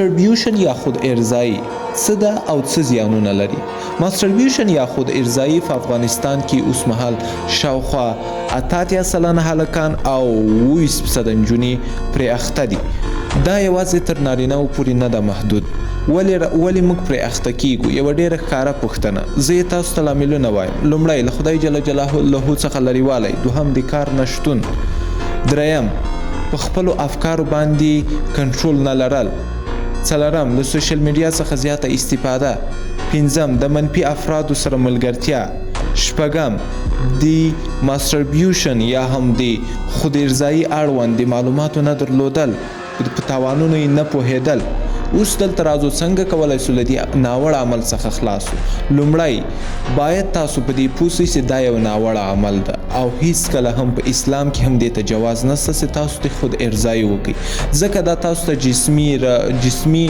ماستربیوشن یا خود ارضایی څه ده او څه زیانونه لري؟ ماستربیوشن یا خود ارضایی په افغانستان کې اوسمهال شاوخوا 88 سلنه هلکان او 20% نجونې پرې اخته دي. دا یوازې تر نارینه‌وو پورې نه ده محدود. ولې موږ پرې اخته کیږو؟ یوه ډېره ښکاره پوښتنه. زه یې تاسو ته لاملونه وایم. لومړی له خدای جل جلاله څخه لرېوالی، دوهم د کار نشتون، دریم په خپلو افکارو باندې کنټرول نه لرل، څلورم له سوشل میډیا څخه زیاته استفاده، پنځم د منفي افرادو سره ملګرتیا، شپږم د ماستربیوشن یا هم د خود ارضایي اړوند د معلوماتو نه درلودل، په تاوانونو یې نه پوهېدل. اوس دلته راځو څنګه کولی سو له دې ناوړه عمل څخه خلاص شو. لومړی باید تاسو په دې پوه سئ چې دا یو ناوړه عمل ده او هیڅکله هم په اسلام کې هم دې ته جواز نشته چې تاسو د خود ارضایي وکړئ، ځکه دا تاسو ته جسمي،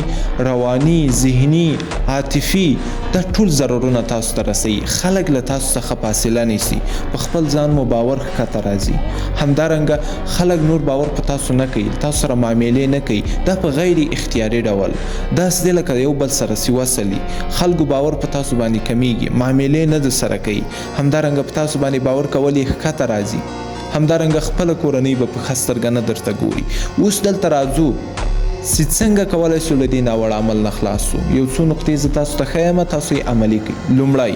رواني، ذهني، عاطفي دا ټول ضررونه تاسو ته رسوي. خلک له تاسو څخه فاصله نیسي، په خپل ځان مو باور ښکته راځي. همدارنګه خلک نور باور په تاسو نه کوي، تاسو سره معاملې نه کوي. دا په غیر اختیاري ډول داسې دی لکه یو بل سره وصلي. خلکو باور په تاسو باندې کمیږي، معاملې نه درسره کوي. همدارنګه په تاسو باندې باور کول یې ښکته راځي. همدارنګه خپله کورنۍ به په ښه سترګه نه درته ګوري. اوس دلته راځو چې څنګه کولی سو له دې ناوړه عمل نه خلاص سو. یو څو نقطې زه تاسو ته ښیم، تاسو یې عملي کړئ. لومړی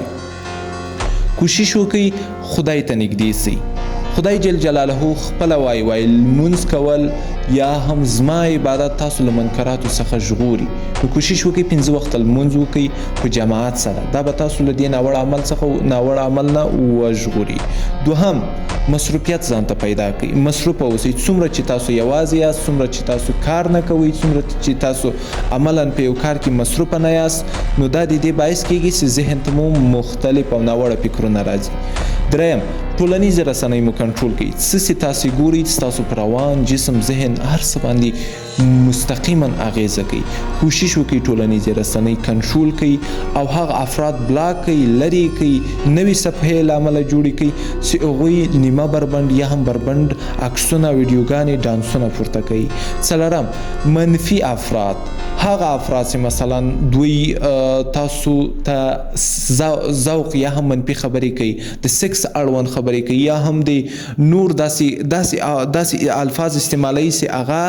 کوشش وکړئ خدای ته نږدې سئ. خدای جل جلاله خپله وایي لمونځ کول یا هم زما عبادت تاسو له منکراتو څخه ژغوري. نو کوشش وکړئ 5 وخته لمونځ وکړئ په جماعت سره. دا به تاسو له دې ناوړه عمل نه وژغوري. دوهم مصروفیت ځان ته پیدا کړئ. مصروفه اوسئ. څومره چې تاسو یوازې یاست، څومره چې تاسو کار نه کوئ، څومره چې تاسو عملا په یو کار کې مصروفه نه یاست، نو دا د دې باعث کیږي چې ذهن ته مو مختلف او ناوړه فکرونه راځي. دریم ټولنیزې رسنۍ مو کنټرول کړئ. څه چې تاسې ګورئ ستاسو په روان، جسم، ذهن هر څه باندې مستقیما اغیزه کوي. کوشش وکړئ ټولنیزې رسنۍ کنټرول کړئ او هغه افراد بلاک کړئ، لرې کړئ، نوې صفحې له امله جوړې کړئ چې هغوی نیمه بربنډ یا هم بربنډ عکسونه، ویډیوګانې، ډانسونه پورته کوي. څلورم منفي افراد، هغه افراد چې مثلا دوی تاسو ته ذوق یا هم منفي خبرې کوي، د سکس اړوند خبرې کوي، یا هم د نور داسې الفاظ استعمالوي چې هغه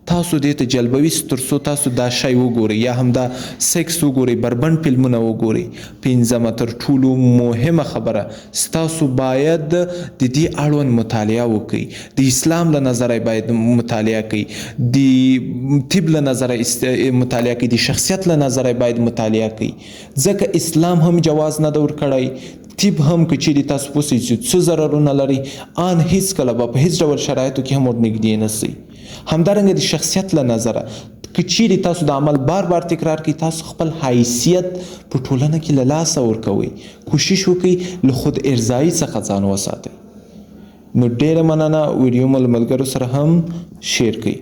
تاسو دې ته جلبوي تر څو تاسو دا شی وګورئ یا هم دا سکس وګورئ، بربند فلمونه وګورئ. پنځمه تر ټولو مهمه خبره، ستاسو باید د دې اړوند مطالعه وکړئ. د اسلام له نظره باید مطالعه کړئ، د طب له نظره مطالعه کړئ، د شخصیت له نظره باید مطالعه کړئ، ځکه اسلام هم جواز نه ده ورکړی. طب هم که چیرې تاسو پوه سئ چې څه ضررونه لري، ان هیڅکله به په هیڅ ډول شرایطو کې هم ورنږدې نه سئ. همدارنګه د شخصیت له نظره که چیرې تاسو د عمل بار بار تکرار کړئ، تاسو خپل حیثیت په ټولنه کې له لاسه ورکوئ. کوشش وکړئ له خود ارضایي څخه ځان وساتئ. نو ډېره مننه. ویډیو مو له ملګرو سره هم شیر کړئ.